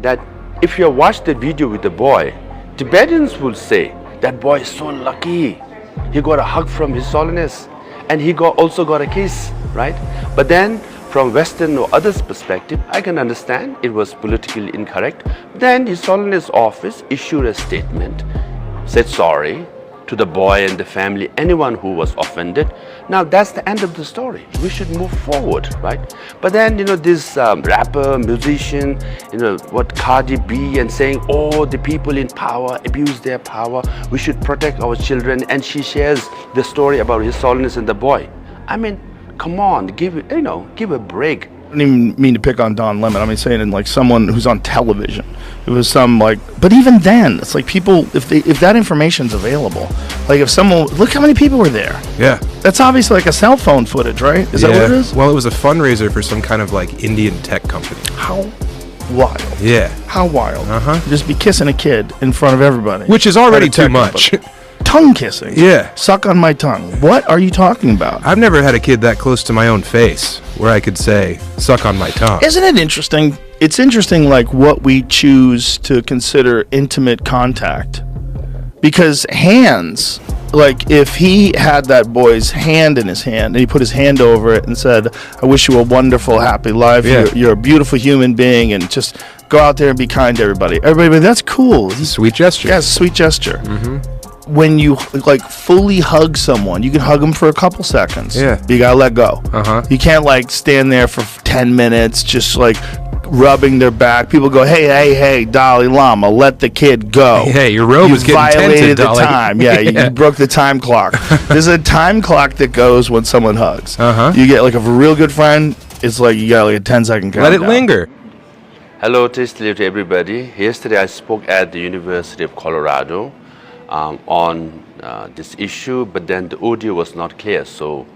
that if you watch the video with the boy, Tibetans will say, that boy is so lucky. He got a hug from His Holiness and he also got a kiss, right? But then from Western or others' perspective, I can understand it was politically incorrect. Then His Holiness office issued a statement, said sorry to the boy and the family, anyone who was offended. Now that's the end of the story. We should move forward, right? But then, this rapper, musician, what Cardi B and saying, oh, the people in power abuse their power. We should protect our children. And she shares the story about His Holiness and the boy. I mean, come on, give a break. I don't even mean to pick on Don Lemon. I mean, saying like someone who's on television. It was but even then, it's like people, if that information's available, like if someone, look how many people were there. Yeah. That's obviously like a cell phone footage, right? Is that what it is? Well, it was a fundraiser for some kind of like Indian tech company. How wild. Yeah. How wild. Uh-huh. Just be kissing a kid in front of everybody. Which is already too much. Tongue kissing. Yeah. Suck on my tongue. What are you talking about? I've never had a kid that close to my own face where I could say, suck on my tongue. Isn't it interesting? It's interesting, like, what we choose to consider intimate contact. Because hands, like, if he had that boy's hand in his hand and he put his hand over it and said, I wish you a wonderful, happy life. Yeah. You're a beautiful human being, and just go out there and be kind to everybody. Everybody, that's cool. It's a sweet gesture. Yeah, it's a sweet gesture. Mm-hmm. When you like fully hug someone, you can hug them for a couple seconds. Yeah. But you gotta let go. Uh-huh. You can't like stand there for 10 minutes just like rubbing their back. People go, hey, Dalai Lama, let the kid go. Hey, your robe is getting violated tinted, the Dalai. time. Yeah, you broke the time clock. There's a time clock that goes when someone hugs. Uh-huh. You get like a real good friend, it's like you got like a 10-second countdown. Let it linger. Hello, tasty to everybody. Yesterday I spoke at the University of Colorado on this issue, but then the audio was not clear, so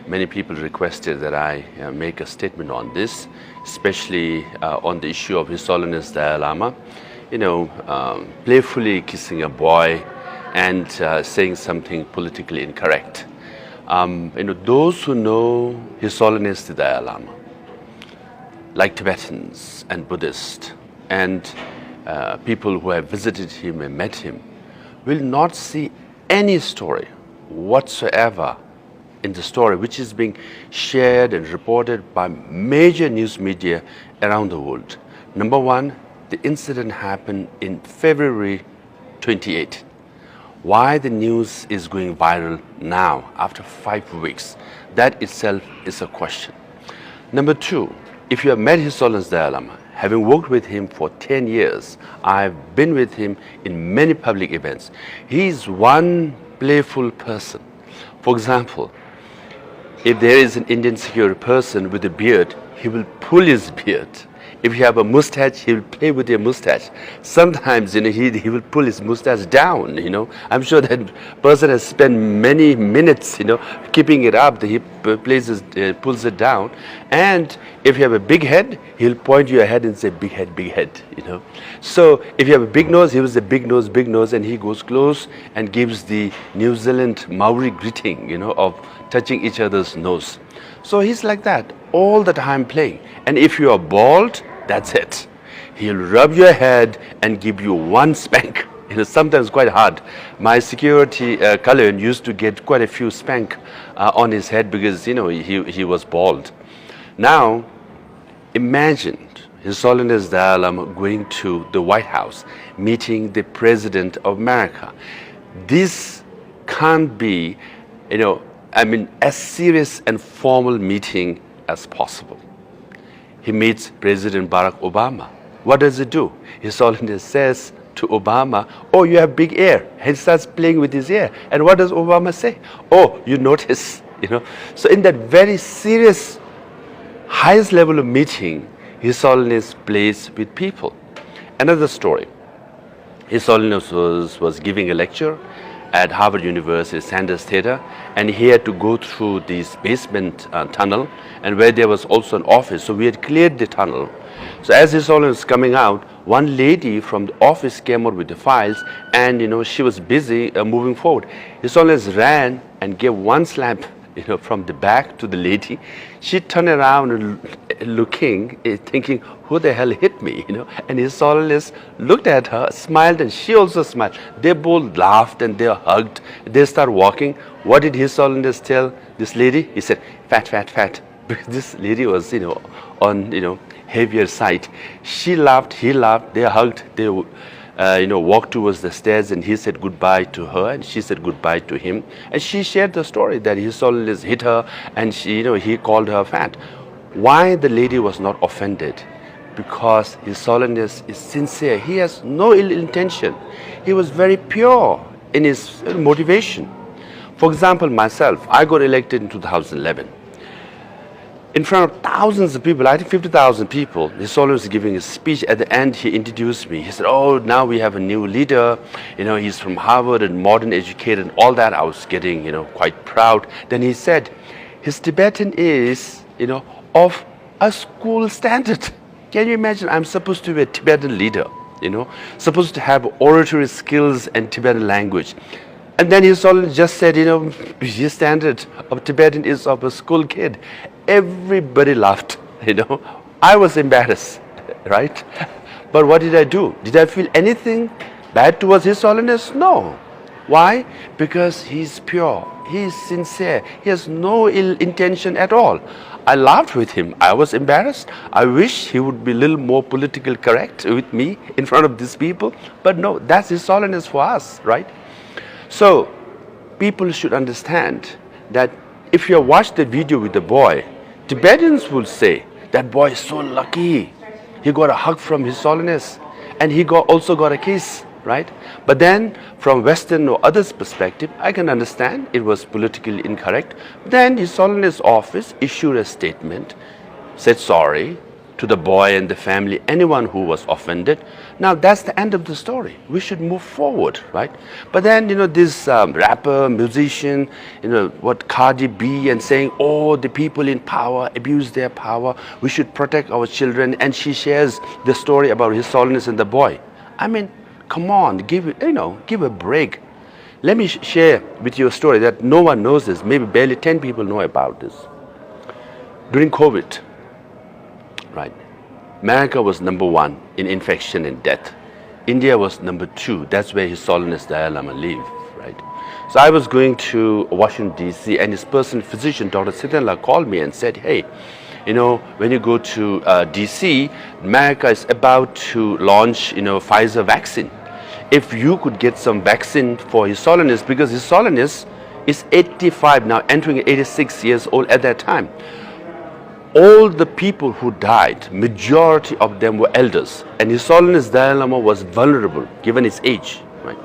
many people requested that I make a statement on this, especially on the issue of His Holiness Dalai Lama, playfully kissing a boy and saying something politically incorrect. Those who know His Holiness the Dalai Lama, like Tibetans and Buddhists and people who have visited him and met him, will not see any story whatsoever in the story which is being shared and reported by major news media around the world. Number one, the incident happened in February 28. Why the news is going viral now after 5 weeks, that itself is a question. Number two, if you have met His Holiness Dalai Lama, having worked with him for 10 years, I've been with him in many public events. He's one playful person. For example, if there is an Indian security person with a beard, he will pull his beard. If you have a mustache, he will play with your mustache. Sometimes, he will pull his mustache down, I'm sure that person has spent many minutes, keeping it up. He pulls it down. And if you have a big head, he'll point your head and say, big head, So if you have a big nose, he was a big nose, and he goes close and gives the New Zealand Maori greeting, of touching each other's nose. So he's like that all the time playing. And if you are bald, that's it. He'll rub your head and give you one spank. Sometimes quite hard. My security Kalyan used to get quite a few spank on his head because he was bald. Now, imagine His Holiness Dalai Lama going to the White House, meeting the President of America. This can't be, as serious and formal meeting as possible. He meets President Barack Obama. What does he do? His Holiness says to Obama, oh, you have big ear. He starts playing with his ear. And what does Obama say? Oh, you notice, So in that very serious, highest level of meeting, His Holiness plays with people. Another story. His Holiness was giving a lecture at Harvard University Sanders Theater, and he had to go through this basement tunnel, and where there was also an office. So we had cleared the tunnel. So as His Holiness was coming out, one lady from the office came out with the files, and she was busy moving forward. His Holiness ran and gave one slap from the back to the lady. She turned around and looking, thinking, who the hell hit me, And His Holiness looked at her, smiled, and she also smiled. They both laughed and they hugged. They started walking. What did His Holiness tell this lady? He said, fat, fat, fat. Because this lady was, on, heavier side. She laughed, he laughed, they hugged, they walked towards the stairs, and he said goodbye to her and she said goodbye to him, and she shared the story that His Holiness hit her and she, he called her fat. Why the lady was not offended? Because His Holiness is sincere. He has no ill intention. He was very pure in his motivation. For example, myself, I got elected in 2011. In front of thousands of people, I think 50,000 people, His Holiness was giving a speech. At the end, he introduced me. He said, oh, now we have a new leader. He's from Harvard and modern educated and all that. I was getting, quite proud. Then he said, his Tibetan is, of a school standard. Can you imagine? I'm supposed to be a Tibetan leader, supposed to have oratory skills and Tibetan language. And then His Holiness just said, his standard of Tibetan is of a school kid. Everybody laughed, I was embarrassed, right? But what did I do? Did I feel anything bad towards His Holiness? No. Why? Because he's pure, he's sincere, he has no ill intention at all. I laughed with him. I was embarrassed. I wish he would be a little more politically correct with me in front of these people. But no, that's His Holiness for us, right? So, people should understand that if you watch the video with the boy, Tibetans will say, that boy is so lucky. He got a hug from His Holiness and he also got a kiss, right? But then from Western or others' perspective, I can understand it was politically incorrect. Then His Holiness office issued a statement, said sorry to the boy and the family, anyone who was offended. Now that's the end of the story. We should move forward, right? But then, this rapper, musician, what Cardi B and saying, oh, the people in power abuse their power. We should protect our children. And she shares the story about His Holiness and the boy. I mean, come on, give a break. Let me share with you a story that no one knows this. Maybe barely 10 people know about this. During COVID, right? America was number 1 in infection and death. India was number 2. That's where His Holiness Dalai Lama lived, right? So I was going to Washington, D.C., and his personal physician, Dr. Siddhartha, called me and said, hey, when you go to D.C., America is about to launch, Pfizer vaccine. If you could get some vaccine for His Holiness, because His Holiness is 85 now, entering 86 years old at that time. All the people who died, majority of them were elders, and His Holiness Dalai Lama was vulnerable given his age, right?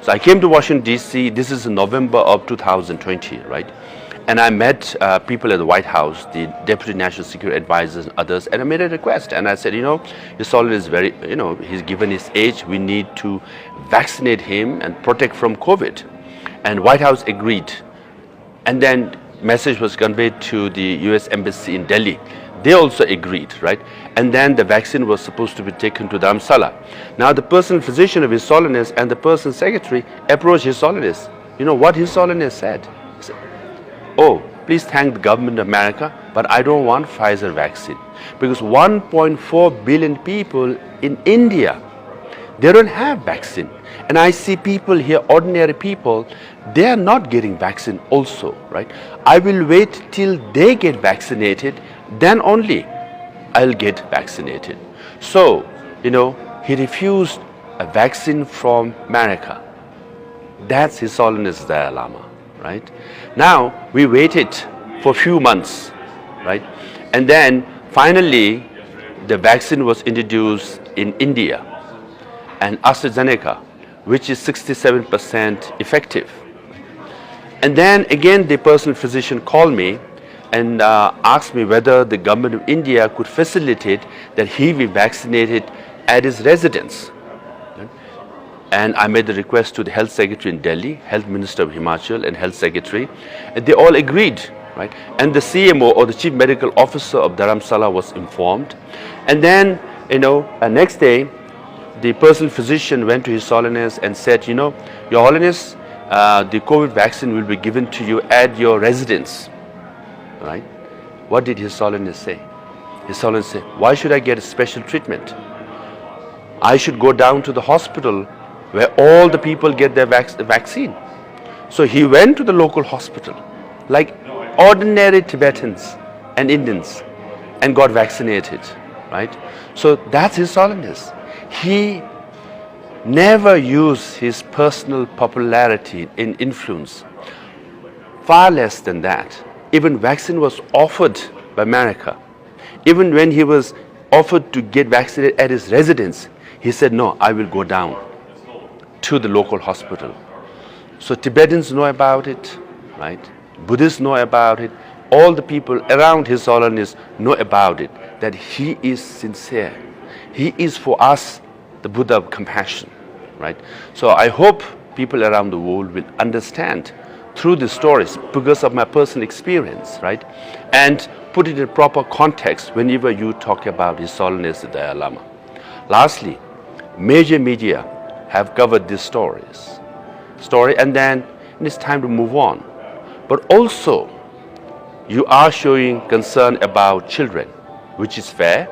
So I came to Washington, D.C. This is in November of 2020, right? And I met people at the White House, the Deputy National Security Advisors and others, and I made a request. And I said, His Holiness is very, he's given his age, we need to vaccinate him and protect from COVID. And White House agreed. And then message was conveyed to the US Embassy in Delhi. They also agreed, right? And then the vaccine was supposed to be taken to Dharamsala. Now the personal physician of His Holiness and the personal secretary approached His Holiness. You know what His Holiness said? He said, oh, please thank the government of America, but I don't want Pfizer vaccine. Because 1.4 billion people in India, they don't have vaccine. And I see people here, ordinary people, they are not getting vaccine also, right? I will wait till they get vaccinated, then only I'll get vaccinated. So, he refused a vaccine from America. That's His Holiness Dalai Lama, right? Now, we waited for a few months, right? And then finally, the vaccine was introduced in India, and AstraZeneca, which is 67% effective. And then again, the personal physician called me and asked me whether the government of India could facilitate that he be vaccinated at his residence. And I made the request to the Health Secretary in Delhi, Health Minister of Himachal and Health Secretary, and they all agreed, right? And the CMO or the Chief Medical Officer of Dharamsala was informed. And then, next day, the personal physician went to His Holiness and said, Your Holiness, the COVID vaccine will be given to you at your residence, right? What did His Holiness say? He His Holiness said, why should I get a special treatment? I should go down to the hospital where all the people get their vaccine. So he went to the local hospital like ordinary Tibetans and Indians and got vaccinated, right? So that's His Holiness. He never used his personal popularity in influence. Far less than that. Even vaccine was offered by America. Even when he was offered to get vaccinated at his residence, he said, no, I will go down to the local hospital. So Tibetans know about it, right? Buddhists know about it. All the people around His Holiness know about it, that he is sincere. He is for us the Buddha of compassion, right? So I hope people around the world will understand through the stories because of my personal experience, right? And put it in proper context whenever you talk about His Holiness the Dalai Lama. Lastly, major media have covered these story, and then it's time to move on. But also, you are showing concern about children, which is fair.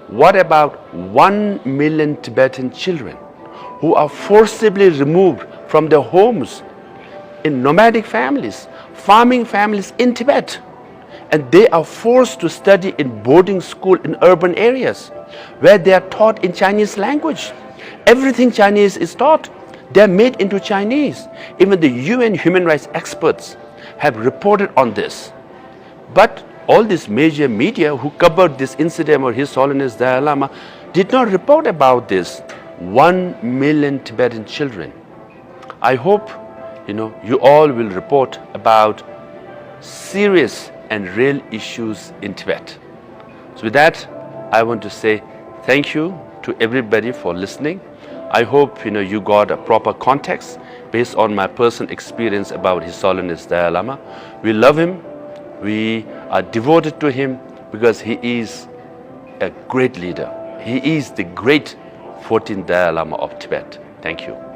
What about 1 million Tibetan children who are forcibly removed from their homes in nomadic families, farming families in Tibet, and they are forced to study in boarding school in urban areas where they are taught in Chinese language. Everything Chinese is taught. They are made into Chinese. Even the UN human rights experts have reported on this. But all these major media who covered this incident of His Holiness Dalai Lama did not report about this 1 million Tibetan children. I hope you all will report about serious and real issues in Tibet. So with that, I want to say thank you to everybody for listening. I hope you got a proper context based on my personal experience about His Holiness Dalai Lama. We love him. We are devoted to him because he is a great leader. He is the great 14th Dalai Lama of Tibet. Thank you.